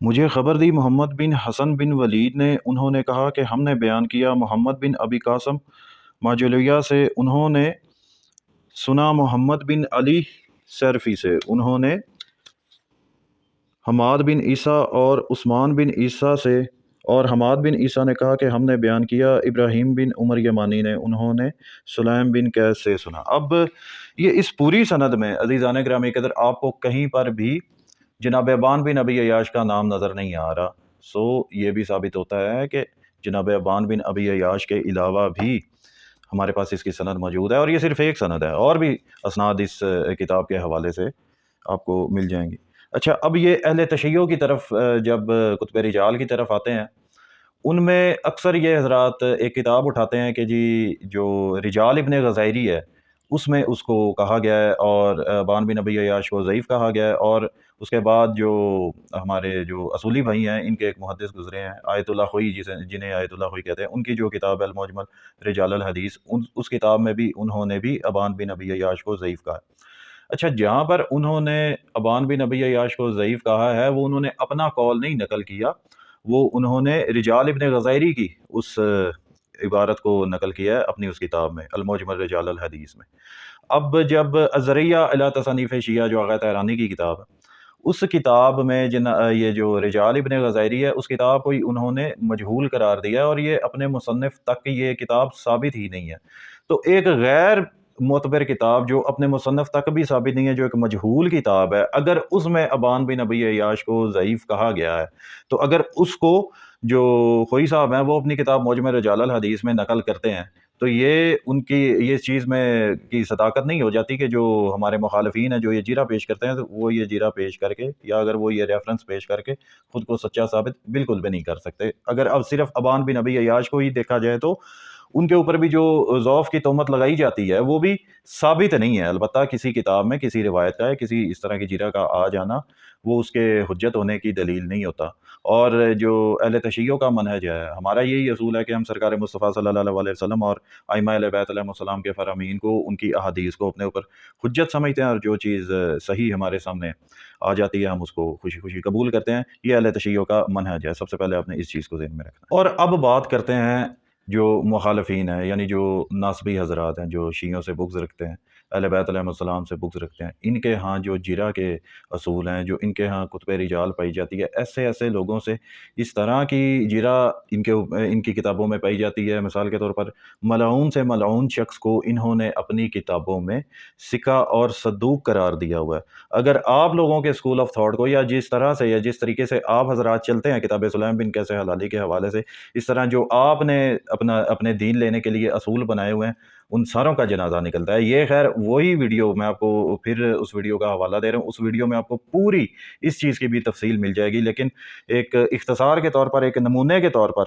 مجھے خبر دی محمد بن حسن بن ولید نے، انہوں نے کہا کہ ہم نے بیان کیا محمد بن ابی قاسم ماجولیہ سے، انہوں نے سنا محمد بن علی سیرفی سے، انہوں نے حماد بن عیسیٰ اور عثمان بن عیسیٰ سے، اور حماد بن عیسیٰ نے کہا کہ ہم نے بیان کیا ابراہیم بن عمر یمانی نے، انہوں نے سلیم بن قیس سے سنا۔ اب یہ اس پوری سند میں عزیزان گرامی قدر آپ کو کہیں پر بھی جناب ابان بن ابی عیاش کا نام نظر نہیں آ رہا، سو یہ بھی ثابت ہوتا ہے کہ جناب ابان بن ابی عیاش کے علاوہ بھی ہمارے پاس اس کی سند موجود ہے، اور یہ صرف ایک سند ہے، اور بھی اسناد اس کتاب کے حوالے سے آپ کو مل جائیں گی۔ اچھا، اب یہ اہل تشیع کی طرف جب کتب رجال کی طرف آتے ہیں، ان میں اکثر یہ حضرات ایک کتاب اٹھاتے ہیں کہ جی جو رجال ابن غزائری ہے اس میں اس کو کہا گیا ہے، اور بان بن نبی عیاش کو ضعیف کہا گیا ہے، اور اس کے بعد جو ہمارے جو اصولی بھائی ہیں ان کے ایک محدث گزرے ہیں آیت اللہ خوئی، جنہیں آیت اللہ خوئی کہتے ہیں، ان کی جو کتاب ہے المجمل رجال الحدیث، اس کتاب میں بھی انہوں نے بھی ابان بن نبی عیاش کو ضعیف کہا ہے۔ اچھا، جہاں پر انہوں نے ابان بن نبی عیاش کو ضعیف کہا ہے، وہ انہوں نے اپنا قول نہیں نقل کیا، وہ انہوں نے رجال ابن غزائری کی اس عبارت کو نقل کیا ہے اپنی اس کتاب میں المجمل رجال الحدیث میں۔ اب جب الذریعہ الی تصانیف شیعہ جو آغا طہرانی کی کتاب ہے، اس کتاب میں یہ جو رجال ابن غزائری ہے، اس کتاب کو ہی انہوں نے مجہول قرار دیا ہے، اور یہ اپنے مصنف تک یہ کتاب ثابت ہی نہیں ہے۔ تو ایک غیر معتبر کتاب جو اپنے مصنف تک بھی ثابت نہیں ہے، جو ایک مجہول کتاب ہے، اگر اس میں ابان بن نبی عیاش کو ضعیف کہا گیا ہے، تو اگر اس کو جو خوئی صاحب ہیں وہ اپنی کتاب معجم رجال الحدیث میں نقل کرتے ہیں، تو یہ ان کی یہ چیز میں کی صداقت نہیں ہو جاتی کہ جو ہمارے مخالفین ہیں جو یہ جیرہ پیش کرتے ہیں، تو وہ یہ جیرہ پیش کر کے یا اگر وہ یہ ریفرنس پیش کر کے خود کو سچا ثابت بالکل بھی نہیں کر سکتے۔ اگر اب صرف ابان بن نبی عیاش کو ہی دیکھا جائے تو ان کے اوپر بھی جو ضعف کی تہمت لگائی جاتی ہے وہ بھی ثابت نہیں ہے، البتہ کسی کتاب میں کسی روایت کا ہے، کسی اس طرح کی جیرہ کا آ جانا وہ اس کے حجت ہونے کی دلیل نہیں ہوتا۔ اور جو اہل تشیع کا منہج ہے، ہمارا یہی اصول ہے کہ ہم سرکار مصطفیٰ صلی اللہ علیہ وسلم اور ائمہ اہل بیت علیہم السلام کے فرامین کو، ان کی احادیث کو اپنے اوپر حجت سمجھتے ہیں، اور جو چیز صحیح ہمارے سامنے آ جاتی ہے ہم اس کو خوشی خوشی قبول کرتے ہیں۔ یہ اہل تشیع کا منہج ہے، سب سے پہلے آپ نے اس چیز کو ذہن میں رکھنا ہے۔ اور اب بات کرتے ہیں جو مخالفین ہیں، یعنی جو ناصبی حضرات ہیں، جو شیعوں سے بغض رکھتے ہیں، اہل بیت علیہ السلام سے بغض رکھتے ہیں، ان کے ہاں جو جرح کے اصول ہیں، جو ان کے ہاں کتب رجال پائی جاتی ہے، ایسے لوگوں سے اس طرح کی جرح ان کی کتابوں میں پائی جاتی ہے۔ مثال کے طور پر ملعون سے ملعون شخص کو انہوں نے اپنی کتابوں میں سکہ اور صدوق قرار دیا ہوا ہے۔ اگر آپ لوگوں کے اسکول آف تھاٹ کو، یا جس طرح سے یا جس طریقے سے آپ حضرات چلتے ہیں کتاب سلیم بن قیس حلالی کے حوالے سے، اس طرح جو آپ نے اپنے دین لینے کے لیے اصول بنائے ہوئے ہیں، ان ساروں کا جنازہ نکلتا ہے۔ یہ خیر وہی ویڈیو، میں آپ کو پھر اس ویڈیو کا حوالہ دے رہا ہوں، اس ویڈیو میں آپ کو پوری اس چیز کی بھی تفصیل مل جائے گی، لیکن ایک اختصار کے طور پر، ایک نمونے کے طور پر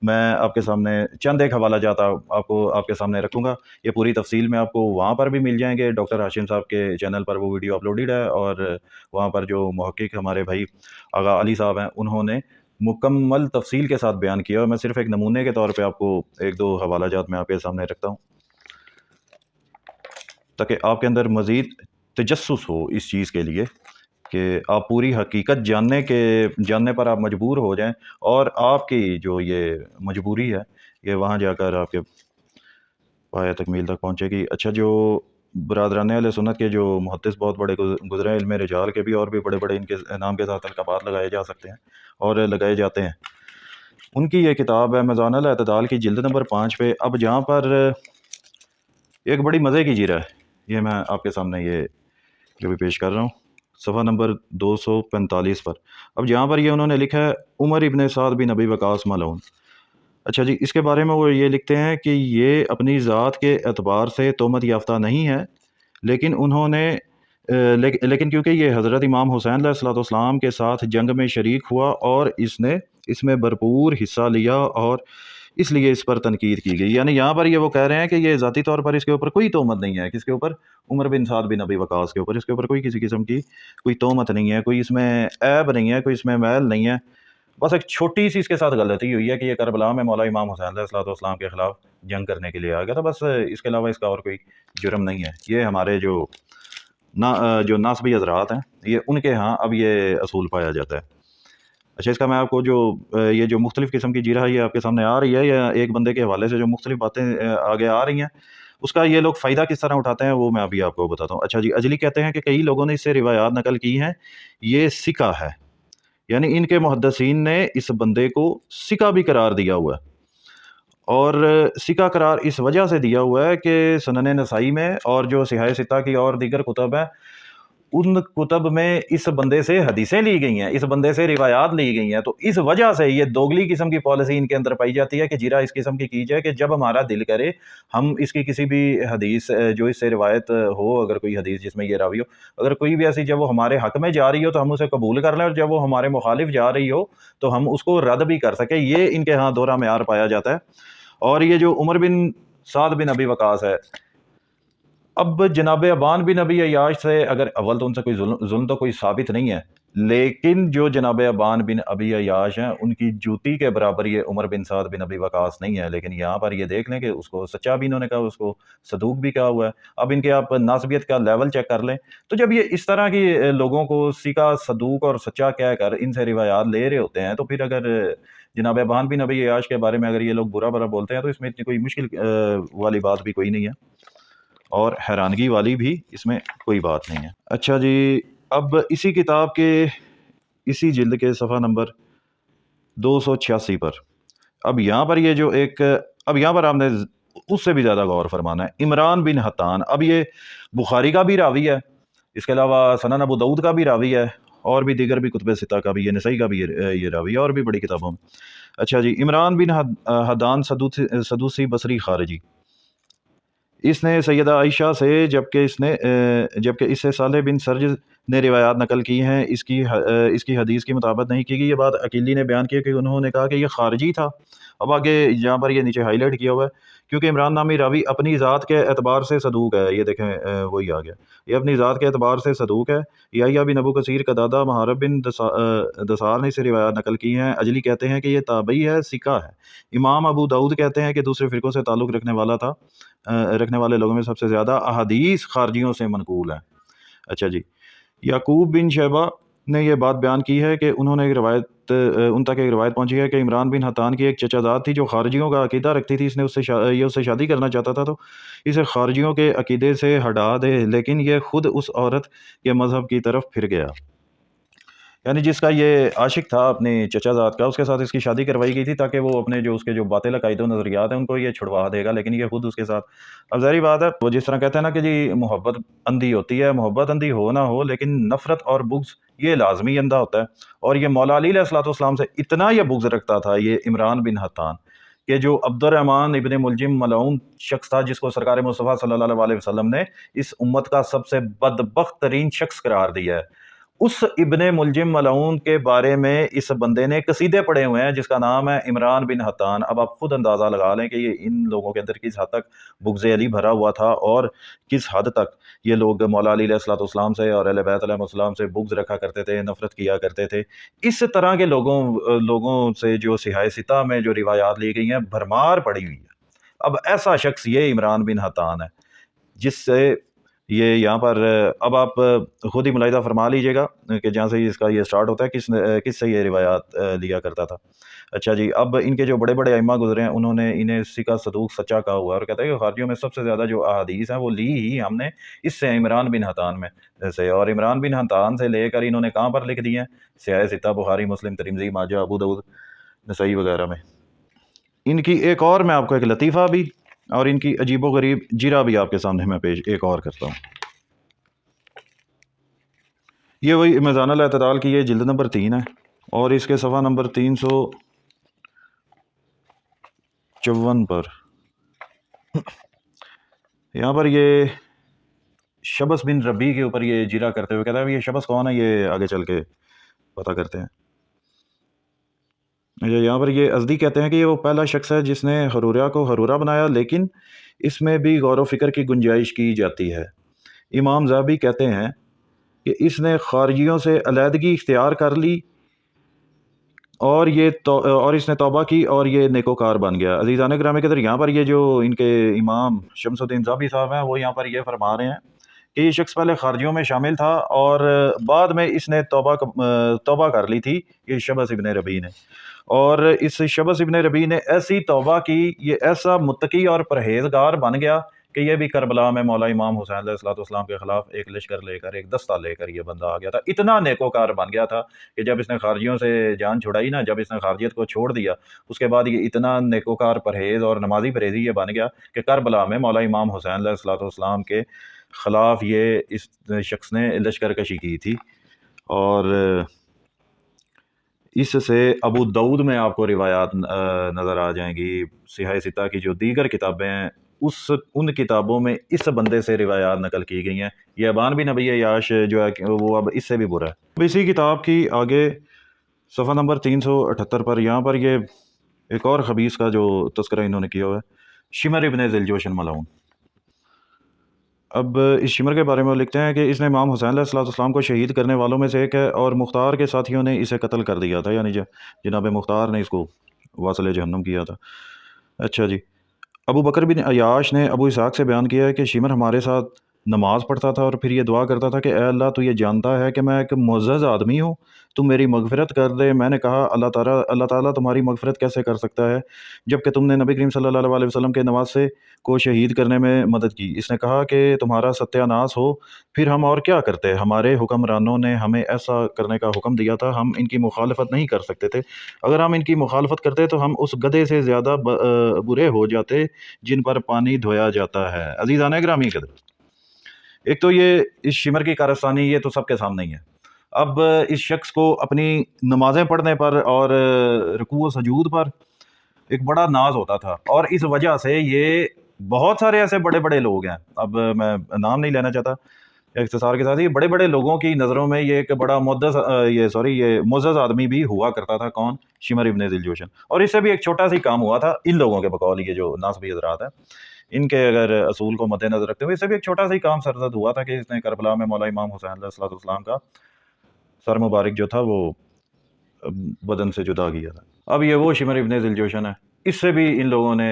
میں آپ کے سامنے چند ایک حوالہ جات آپ کے سامنے رکھوں گا۔ یہ پوری تفصیل میں آپ کو وہاں پر بھی مل جائیں گے، ڈاکٹر ہاشم صاحب کے چینل پر وہ ویڈیو اپلوڈڈ ہے، اور وہاں پر جو محقق ہمارے بھائی آغا علی صاحب ہیں، انہوں نے مکمل تفصیل کے ساتھ بیان کیا، اور میں صرف ایک نمونے کے طور پہ آپ کو ایک دو حوالہ جات میں آپ کے سامنے رکھتا ہوں تاکہ آپ کے اندر مزید تجسس ہو اس چیز کے لیے کہ آپ پوری حقیقت جاننے پر آپ مجبور ہو جائیں، اور آپ کی جو یہ مجبوری ہے یہ وہاں جا کر آپ کے پایہ تکمیل تک پہنچے گی۔ اچھا، جو برادران اہل سنت کے جو محدث بہت بڑے گزرے ہیں علم رجال کے بھی، اور بھی بڑے بڑے ان کے نام کے ساتھ القابات لگائے جا سکتے ہیں اور لگائے جاتے ہیں، ان کی یہ کتاب ہے میزان الاعتدال کی جلد نمبر 5 پہ۔ اب جہاں پر ایک بڑی مزے کی جیرہ ہے، یہ میں آپ کے سامنے یہ جو بھی پیش کر رہا ہوں، صفحہ نمبر 245 پر۔ اب جہاں پر یہ انہوں نے لکھا ہے عمر ابن سعد بن ابی وقاص ملعون۔ اچھا جی، اس کے بارے میں وہ یہ لکھتے ہیں کہ یہ اپنی ذات کے اعتبار سے تہمت یافتہ نہیں ہے، لیکن انہوں نے لیکن کیونکہ یہ حضرت امام حسین علیہ الصلوۃ والسلام کے ساتھ جنگ میں شریک ہوا اور اس نے اس میں بھرپور حصہ لیا، اور اس لیے اس پر تنقید کی گئی۔ یعنی یہاں پر یہ وہ کہہ رہے ہیں کہ یہ ذاتی طور پر اس کے اوپر کوئی تہمت نہیں ہے، کس کے اوپر؟ عمر بن سعد بن ابی وقاص کے اوپر، اس کے اوپر کوئی کسی قسم کی کوئی تہمت نہیں ہے، کوئی اس میں عیب نہیں ہے، کوئی اس میں میل نہیں ہے۔ بس ایک چھوٹی سی اس کے ساتھ غلطی ہوئی ہے کہ یہ کربلا میں مولا امام حسین علیہ الصلوۃ والسلام کے خلاف جنگ کرنے کے لیے آ گیا تھا، بس اس کے علاوہ اس کا اور کوئی جرم نہیں ہے۔ یہ ہمارے جو ناصبی حضرات ہیں، یہ ان کے ہاں اب یہ اصول پایا جاتا ہے۔ اچھا، اس کا میں آپ کو جو یہ جو مختلف قسم کی جیرہ یہ آپ کے سامنے آ رہی ہے، یا ایک بندے کے حوالے سے جو مختلف باتیں آگے آ رہی ہیں، اس کا یہ لوگ فائدہ کس طرح اٹھاتے ہیں وہ میں ابھی آپ کو بتاتا ہوں۔ اچھا جی، اجلی کہتے ہیں کہ کئی لوگوں نے اس سے روایات نقل کی ہیں، یہ سکہ ہے، یعنی ان کے محدثین نے اس بندے کو سکہ بھی قرار دیا ہوا ہے، اور سکہ قرار اس وجہ سے دیا ہوا ہے کہ سنن نسائی میں اور جو صحاح ستہ کی اور دیگر کتب ہیں، ان کتب میں اس بندے سے حدیثیں لی گئی ہیں، اس بندے سے روایات لی گئی ہیں، تو اس وجہ سے یہ دوگلی قسم کی پالیسی ان کے اندر پائی جاتی ہے کہ جیرہ اس قسم کی جائے کہ جب ہمارا دل کرے ہم اس کی کسی بھی حدیث جو اس سے روایت ہو، اگر کوئی حدیث جس میں یہ راوی ہو، اگر کوئی بھی ایسی جب وہ ہمارے حق میں جا رہی ہو تو ہم اسے قبول کر لیں، اور جب وہ ہمارے مخالف جا رہی ہو تو ہم اس کو رد بھی کر سکیں۔ یہ ان کے ہاں دورہ معیار پایا جاتا ہے۔ اور یہ جو عمر بن سعد بن ابی وقاص ہے، اب جناب ابان بن ابی عیاش سے اگر اول تو ان سے کوئی ظلم تو کوئی ثابت نہیں ہے، لیکن جو جناب ابان بن ابی عیاش ہیں ان کی جوتی کے برابر یہ عمر بن سعد بن ابی وقاص نہیں ہے، لیکن یہاں پر یہ دیکھ لیں کہ اس کو سچا بھی انہوں نے کہا، اس کو صدوق بھی کہا ہوا ہے۔ اب ان کے آپ ناسبیت کا لیول چیک کر لیں، تو جب یہ اس طرح کی لوگوں کو سکہ، صدوق اور سچا کہہ کر ان سے روایات لے رہے ہوتے ہیں، تو پھر اگر جناب ابان بن ابی عیاش کے بارے میں اگر یہ لوگ برا برا بولتے ہیں تو اس میں اتنی کوئی مشکل والی بات بھی کوئی نہیں ہے، اور حیرانگی والی بھی اس میں کوئی بات نہیں ہے۔ اچھا جی، اب اسی کتاب کے اسی جلد کے صفحہ نمبر 286 پر اب یہاں پر یہ جو ایک اب یہاں پر آپ نے اس سے بھی زیادہ غور فرمانا ہے۔ عمران بن حطان، اب یہ بخاری کا بھی راوی ہے، اس کے علاوہ سنن ابو داؤد کا بھی راوی ہے، اور بھی دیگر بھی کتب ستہ کا بھی، یہ نسائی کا بھی یہ راوی ہے، اور بھی بڑی کتابوں میں۔ اچھا جی، عمران بن حدان سدوسی بصری خارجی، اس نے سیدہ عائشہ سے جبکہ اس سے صالح بن سرج نے روایات نقل کی ہیں، اس کی حدیث کی مطابقت نہیں کی گئی۔ یہ بات عقیلی نے بیان کی کہ انہوں نے کہا کہ یہ خارجی تھا۔ اب آگے یہاں پر یہ نیچے ہائی لائٹ کیا ہوا ہے، کیونکہ عمران نامی راوی اپنی ذات کے اعتبار سے صدوق ہے، یہ دیکھیں وہی آ گیا، یہ اپنی ذات کے اعتبار سے صدوق ہے۔ یحییٰ بن ابو کثیر، قتادہ، محارب بن دثار نے اسے روایات نقل کی ہیں۔ اجلی کہتے ہیں کہ یہ تابعی ہے، سکہ ہے۔ امام ابو داؤد کہتے ہیں کہ دوسرے فرقوں سے تعلق رکھنے والے لوگوں میں سب سے زیادہ احادیث خارجیوں سے منقول ہیں۔ اچھا جی، یعقوب بن شیبہ نے یہ بات بیان کی ہے کہ ان تک ایک روایت پہنچی ہے کہ عمران بن حطان کی ایک چچا زاد تھی جو خارجیوں کا عقیدہ رکھتی تھی، اس سے شادی کرنا چاہتا تھا تو اسے خارجیوں کے عقیدے سے ہٹا دے، لیکن یہ خود اس عورت کے مذہب کی طرف پھر گیا، یعنی جس کا یہ عاشق تھا اپنے چچا زاد کا، اس کے ساتھ اس کی شادی کروائی گئی تھی تاکہ وہ اپنے جو اس کے جو باطل عقائد و نظریات ہیں ان کو یہ چھڑوا دے گا، لیکن یہ خود اس کے ساتھ، اب ظاہری بات ہے وہ جس طرح کہتے ہیں نا کہ جی محبت اندھی ہوتی ہے، محبت اندھی ہو نہ ہو لیکن نفرت اور بغض یہ لازمی اندھا ہوتا ہے، اور یہ مولا علی علیہ الصلوۃ والسلام سے اتنا یہ بغض رکھتا تھا یہ عمران بن حطان کہ جو عبد الرحمن ابن ملجم ملعون شخص تھا، جس کو سرکار مصطفیٰ صلی اللہ علیہ وسلم نے اس امت کا سب سے بدبخت ترین شخص قرار دیا ہے، اس ابن ملجم ملعون کے بارے میں اس بندے نے قصیدے پڑھے ہوئے ہیں جس کا نام ہے عمران بن حطان۔ اب آپ خود اندازہ لگا لیں کہ یہ ان لوگوں کے اندر کس حد تک بغض علی بھرا ہوا تھا، اور کس حد تک یہ لوگ مولا علی علیہ الصلوۃ والسلام سے اور اہل بیت علیہ السلام سے بغض رکھا کرتے تھے، نفرت کیا کرتے تھے۔ اس طرح کے لوگوں سے جو صحاح ستہ میں جو روایات لی گئی ہیں بھرمار پڑی ہوئی ہے۔ اب ایسا شخص یہ عمران بن حطان ہے جس سے یہ یہاں پر اب آپ خود ہی ملاحظہ فرما لیجئے گا کہ جہاں سے اس کا یہ سٹارٹ ہوتا ہے کس سے یہ روایات لیا کرتا تھا۔ اچھا جی، اب ان کے جو بڑے بڑے ائمہ گزرے ہیں انہوں نے انہیں سکہ، صدوق، سچا کہا ہوا ہے، اور کہتا ہے کہ خارجیوں میں سب سے زیادہ جو احادیث ہیں وہ لی ہی ہم نے اس سے عمران بن حطان میں سے، اور عمران بن حطان سے لے کر انہوں نے کہاں پر لکھ دی ہیں؟ صحاح ستہ، بخاری، مسلم، ترمذی، ماجہ، ابو داؤد، نسائی وغیرہ میں۔ ان کی ایک اور میں آپ کو ایک لطیفہ بھی اور ان کی عجیب و غریب جیرہ بھی آپ کے سامنے میں پیش ایک اور کرتا ہوں۔ یہ وہی میزان الاعتدال کی یہ جلد نمبر 3 ہے، اور اس کے صفحہ نمبر 354 پر یہاں پر یہ شبس بن ربی کے اوپر یہ جیرہ کرتے ہوئے کہتا ہے یہ شبس کون ہے، یہ آگے چل کے پتہ کرتے ہیں۔ یہاں پر یہ ازدی کہتے ہیں کہ یہ وہ پہلا شخص ہے جس نے حرورہ کو حرورہ بنایا، لیکن اس میں بھی غور و فکر کی گنجائش کی جاتی ہے۔ امام ذہبی کہتے ہیں کہ اس نے خارجیوں سے علیحدگی اختیار کر لی، اور اس نے توبہ کی اور یہ نیکوکار بن گیا۔ عزیزان گرامی کے در یہاں پر یہ جو ان کے امام شمس الدین ذہبی صاحب ہیں وہ یہاں پر یہ فرما رہے ہیں کہ یہ شخص پہلے خارجیوں میں شامل تھا اور بعد میں اس نے توبہ کر لی تھی، یہ شبس ابن ربیع نے، اور اس شبس ابن ربیع نے ایسی توبہ کی، یہ ایسا متقی اور پرہیزگار بن گیا کہ یہ بھی کربلا میں مولا امام حسین علیہ الصلوۃ والسلام کے خلاف ایک لشکر لے کر، ایک دستہ لے کر یہ بندہ آ گیا تھا۔ اتنا نیکوکار بن گیا تھا کہ جب اس نے خارجیوں سے جان چھڑائی نا، جب اس نے خارجیت کو چھوڑ دیا، اس کے بعد یہ اتنا نیکوکار پرہیز اور نمازی پرہیزی یہ بن گیا کہ کربلا میں مولا امام حسین علیہ الصلوۃ والسلام کے خلاف یہ اس شخص نے لشکر کشی کی تھی۔ اور اس سے ابو داؤد میں آپ کو روایات نظر آ جائیں گی، صحیح ستہ کی جو دیگر کتابیں ہیں ان کتابوں میں اس بندے سے روایات نقل کی گئی ہیں۔ یہ ابان بن نبی عیاش جو ہے وہ اب اس سے بھی برا ہے۔ اب اسی کتاب کی آگے صفحہ نمبر 378 پر یہاں پر یہ ایک اور خبیث کا جو تذکرہ انہوں نے کیا ہوا ہے، شمر ابن ذی الجوشن ملعون۔ اب اس شمر کے بارے میں وہ لکھتے ہیں کہ اس نے امام حسین علیہ الصلوۃ والسلام کو شہید کرنے والوں میں سے ایک ہے، اور مختار کے ساتھیوں نے اسے قتل کر دیا تھا، یعنی جناب مختار نے اس کو واصل جہنم کیا تھا۔ اچھا جی، ابو بکر بن عیاش نے ابو اسحاق سے بیان کیا ہے کہ شمر ہمارے ساتھ نماز پڑھتا تھا اور پھر یہ دعا کرتا تھا کہ اے اللہ تو یہ جانتا ہے کہ میں ایک معزز آدمی ہوں، تم میری مغفرت کر دے۔ میں نے کہا اللہ تعالیٰ تمہاری مغفرت کیسے کر سکتا ہے جب کہ تم نے نبی کریم صلی اللہ علیہ وسلم کے نواسے کو شہید کرنے میں مدد کی۔ اس نے کہا کہ تمہارا ستیہ ناس ہو، پھر ہم اور کیا کرتے؟ ہمارے حکمرانوں نے ہمیں ایسا کرنے کا حکم دیا تھا، ہم ان کی مخالفت نہیں کر سکتے تھے۔ اگر ہم ان کی مخالفت کرتے تو ہم اس گدھے سے زیادہ برے ہو جاتے جن پر پانی دھویا جاتا ہے۔ عزیزان گرامی قدر، ایک تو یہ اس شمر کی کارستانی یہ تو سب کے سامنے ہی ہے۔ اب اس شخص کو اپنی نمازیں پڑھنے پر اور رکوع و سجود پر ایک بڑا ناز ہوتا تھا، اور اس وجہ سے یہ بہت سارے ایسے بڑے بڑے لوگ ہیں، اب میں نام نہیں لینا چاہتا اختصار کے ساتھ، یہ بڑے بڑے لوگوں کی نظروں میں یہ ایک بڑا یہ معزز آدمی بھی ہوا کرتا تھا۔ کون؟ شمر ابن ذی الجوشن۔ اور اس سے بھی ایک چھوٹا سی کام ہوا تھا ان لوگوں کے بقول، یہ جو ناصبی حضرات ہیں، ان کے اگر اصول کو مد نظر رکھتے ہوئے اس سے بھی ایک چھوٹا سا کام سرزد ہوا تھا کہ اس نے کربلا میں مولا امام حسین علیہ الصلوۃ والسلام کا سر مبارک جو تھا وہ بدن سے جدا کیا تھا۔ اب یہ وہ شمر ابن ذی الجوشن ہے، اس سے بھی ان لوگوں نے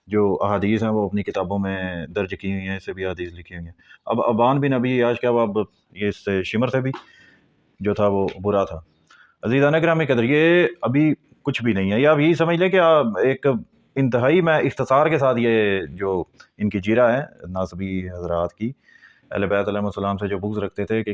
جو احادیث ہیں وہ اپنی کتابوں میں درج کی ہوئی ہیں، اس سے بھی احادیث لکھی ہوئی ہیں۔ اب ابان بن نبی عیاش کیا اب یہ اس سے شمر سے بھی جو تھا وہ برا تھا۔ عزیزان گرامی قدر، یہ ابھی کچھ بھی نہیں ہے، یا آپ یہی سمجھ لیں کہ ایک انتہائی میں اختصار کے ساتھ یہ جو ان کی جیرہ ہے ناصبی حضرات کی، اہل بیت علیہ السلام سے جو بغض رکھتے تھے کہ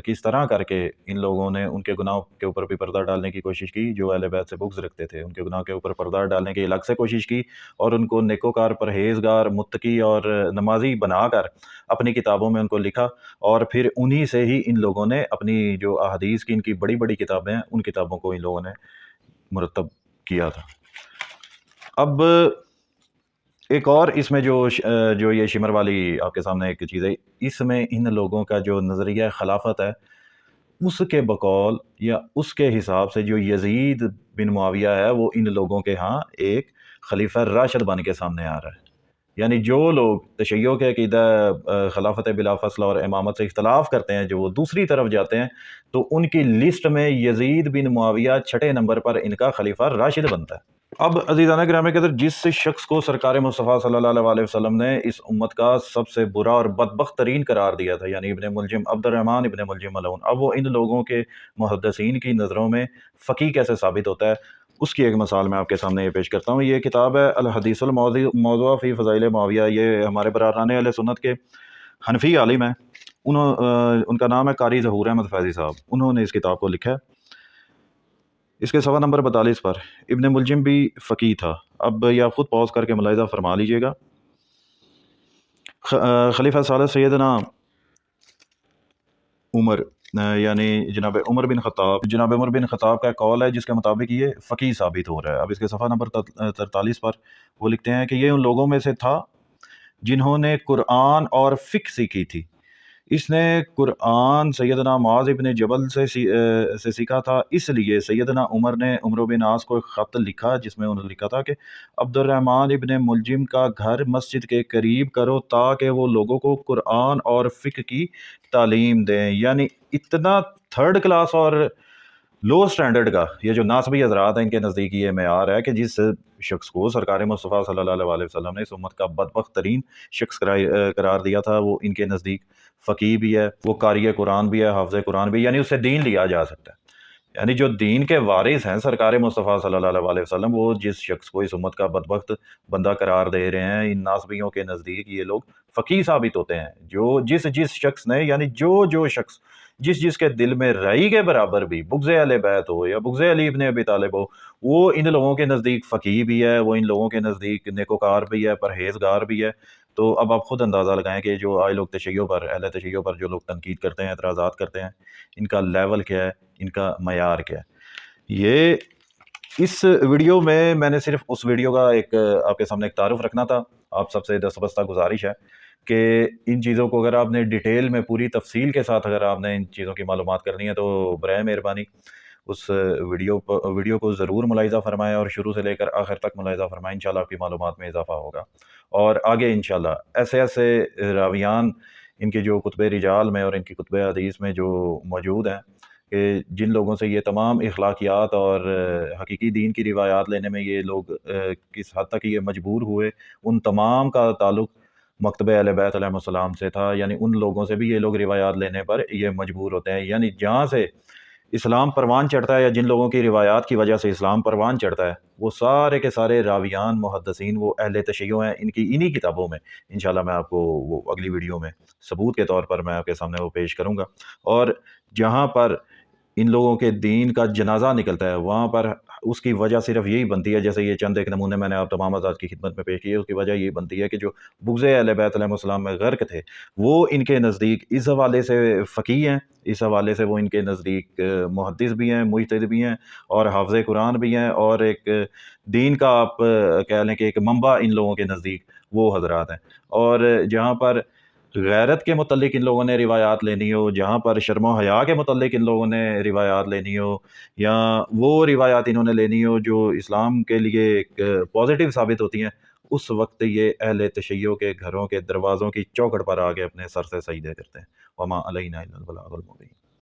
کس طرح کر کے ان لوگوں نے ان کے گناہ کے اوپر بھی پردہ ڈالنے کی کوشش کی، جو اہل بیت سے بغض رکھتے تھے ان کے گناہ کے اوپر پردہ ڈالنے کی الگ سے کوشش کی، اور ان کو نیکوکار، پرہیزگار، متقی اور نمازی بنا کر اپنی کتابوں میں ان کو لکھا، اور پھر انہی سے ہی ان لوگوں نے اپنی جو احادیث کی ان کی بڑی بڑی کتابیں ہیں ان کتابوں کو ان لوگوں نے مرتب کیا تھا۔ اب ایک اور اس میں جو یہ شمر والی آپ کے سامنے ایک چیز ہے، اس میں ان لوگوں کا جو نظریہ خلافت ہے اس کے بقول یا اس کے حساب سے جو یزید بن معاویہ ہے وہ ان لوگوں کے ہاں ایک خلیفہ راشد بن کے سامنے آ رہا ہے۔ یعنی جو لوگ تشیع کے عقیدہ خلافت بلا فصل اور امامت سے اختلاف کرتے ہیں، جو وہ دوسری طرف جاتے ہیں، تو ان کی لسٹ میں یزید بن معاویہ 6 نمبر پر ان کا خلیفہ راشد بنتا ہے۔ اب عزیزانہ گرامی قدر، جس شخص کو سرکار مصطفیٰ صلی اللہ علیہ وسلم نے اس امت کا سب سے برا اور بدبخت ترین قرار دیا تھا، یعنی ابن ملجم، عبد الرحمن ابن ملجم ملعون، اب وہ ان لوگوں کے محدثین کی نظروں میں فقیہ کیسے ثابت ہوتا ہے، اس کی ایک مثال میں آپ کے سامنے یہ پیش کرتا ہوں۔ یہ کتاب ہے الحدیث الموضوع فی فضائل معاویہ، یہ ہمارے برادران اہل سنت کے حنفی عالم ہیں، ان کا نام ہے قاری ظہور احمد فیضی صاحب، انہوں نے اس کتاب کو لکھا ہے۔ اس کے صفحہ نمبر 42 پر ابن ملجم بھی فقیہ تھا۔ اب یہ آپ خود پاز کر کے ملاحظہ فرما لیجئے گا۔ خلیفہ ثالث سیدنا عمر، یعنی جناب عمر بن خطاب کا قول ہے جس کے مطابق یہ فقیہ ثابت ہو رہا ہے۔ اب اس کے صفحہ نمبر 43 پر وہ لکھتے ہیں کہ یہ ان لوگوں میں سے تھا جنہوں نے قرآن اور فقہ سیکھی تھی۔ اس نے قرآن سیدنا معاذ ابن جبل سے سیکھا تھا، اس لیے سیدنا عمر نے عمرو بن عاص کو ایک خط لکھا جس میں انہوں نے لکھا تھا کہ عبد الرحمن ابن ملجم کا گھر مسجد کے قریب کرو تاکہ وہ لوگوں کو قرآن اور فقہ کی تعلیم دیں۔ یعنی اتنا تھرڈ کلاس اور لو سٹینڈرڈ کا یہ جو ناسبی حضرات ہیں ان کے نزدیک یہ معیار ہے کہ جس شخص کو سرکار مصطفیٰ صلی اللہ علیہ وسلم نے اس امت کا بدبخت ترین شخص قرار دیا تھا، وہ ان کے نزدیک فقیہ بھی ہے، وہ قاری قرآن بھی ہے، حافظ قرآن بھی، یعنی اس سے دین لیا جا سکتا ہے۔ یعنی جو دین کے وارث ہیں سرکار مصطفیٰ صلی اللہ علیہ وسلم، وہ جس شخص کو اس امت کا بدبخت بندہ قرار دے رہے ہیں، ان ناسبیوں کے نزدیک یہ لوگ فقیہ ثابت ہوتے ہیں۔ جو جس شخص نے، یعنی جو شخص جس کے دل میں رئی کے برابر بھی بغض اہل بیت ہو یا بغض علی ابن ابی طالب ہو، وہ ان لوگوں کے نزدیک فقیہ بھی ہے، وہ ان لوگوں کے نزدیک نیکوکار بھی ہے، پرہیزگار بھی ہے۔ تو اب آپ خود اندازہ لگائیں کہ جو آئے لوگ تشیع پر، اہل تشیع پر جو لوگ تنقید کرتے ہیں، اعتراضات کرتے ہیں، ان کا لیول کیا ہے، ان کا معیار کیا ہے۔ یہ اس ویڈیو میں نے صرف اس ویڈیو کا ایک آپ کے سامنے ایک تعارف رکھنا تھا۔ آپ سب سے دستبستہ گزارش ہے کہ ان چیزوں کو اگر آپ نے ڈیٹیل میں پوری تفصیل کے ساتھ اگر آپ نے ان چیزوں کی معلومات کرنی ہے تو برائے مہربانی اس ویڈیو کو ضرور ملاحظہ فرمائیں اور شروع سے لے کر آخر تک ملاحظہ فرمائیں، انشاءاللہ آپ کی معلومات میں اضافہ ہوگا۔ اور آگے انشاءاللہ ایسے راویان ان کے جو کتب رجال میں اور ان کی کتب حدیث میں جو موجود ہیں کہ جن لوگوں سے یہ تمام اخلاقیات اور حقیقی دین کی روایات لینے میں یہ لوگ کس حد تک یہ مجبور ہوئے، ان تمام کا تعلق مکتبہ اہل بیت علیہ السلام سے تھا۔ یعنی ان لوگوں سے بھی یہ لوگ روایات لینے پر یہ مجبور ہوتے ہیں، یعنی جہاں سے اسلام پروان چڑھتا ہے یا جن لوگوں کی روایات کی وجہ سے اسلام پروان چڑھتا ہے، وہ سارے کے سارے راویان محدثین وہ اہل تشیع ہیں، ان کی انہی کتابوں میں انشاءاللہ میں آپ کو وہ اگلی ویڈیو میں ثبوت کے طور پر میں آپ کے سامنے وہ پیش کروں گا۔ اور جہاں پر ان لوگوں کے دین کا جنازہ نکلتا ہے وہاں پر اس کی وجہ صرف یہی بنتی ہے، جیسے یہ چند ایک نمونے میں نے آپ تمام حضرات کی خدمت میں پیش کیے، اس کی وجہ یہ بنتی ہے کہ جو بغض اہل بیت علیہ السلام میں غرق تھے وہ ان کے نزدیک اس حوالے سے فقیہ ہیں، اس حوالے سے وہ ان کے نزدیک محدث بھی ہیں، مجتہد بھی ہیں اور حافظ قرآن بھی ہیں، اور ایک دین کا آپ کہہ لیں کہ ایک منبع ان لوگوں کے نزدیک وہ حضرات ہیں۔ اور جہاں پر غیرت کے متعلق ان لوگوں نے روایات لینی ہو، جہاں پر شرم و حیا کے متعلق ان لوگوں نے روایات لینی ہو، یا وہ روایات انہوں نے لینی ہو جو اسلام کے لیے ایک پازیٹیو ثابت ہوتی ہیں، اس وقت یہ اہل تشیع کے گھروں کے دروازوں کی چوکھٹ پر آ کے اپنے سر سے سجدے کرتے ہیں۔ وما علینا الا البلاغ المبین۔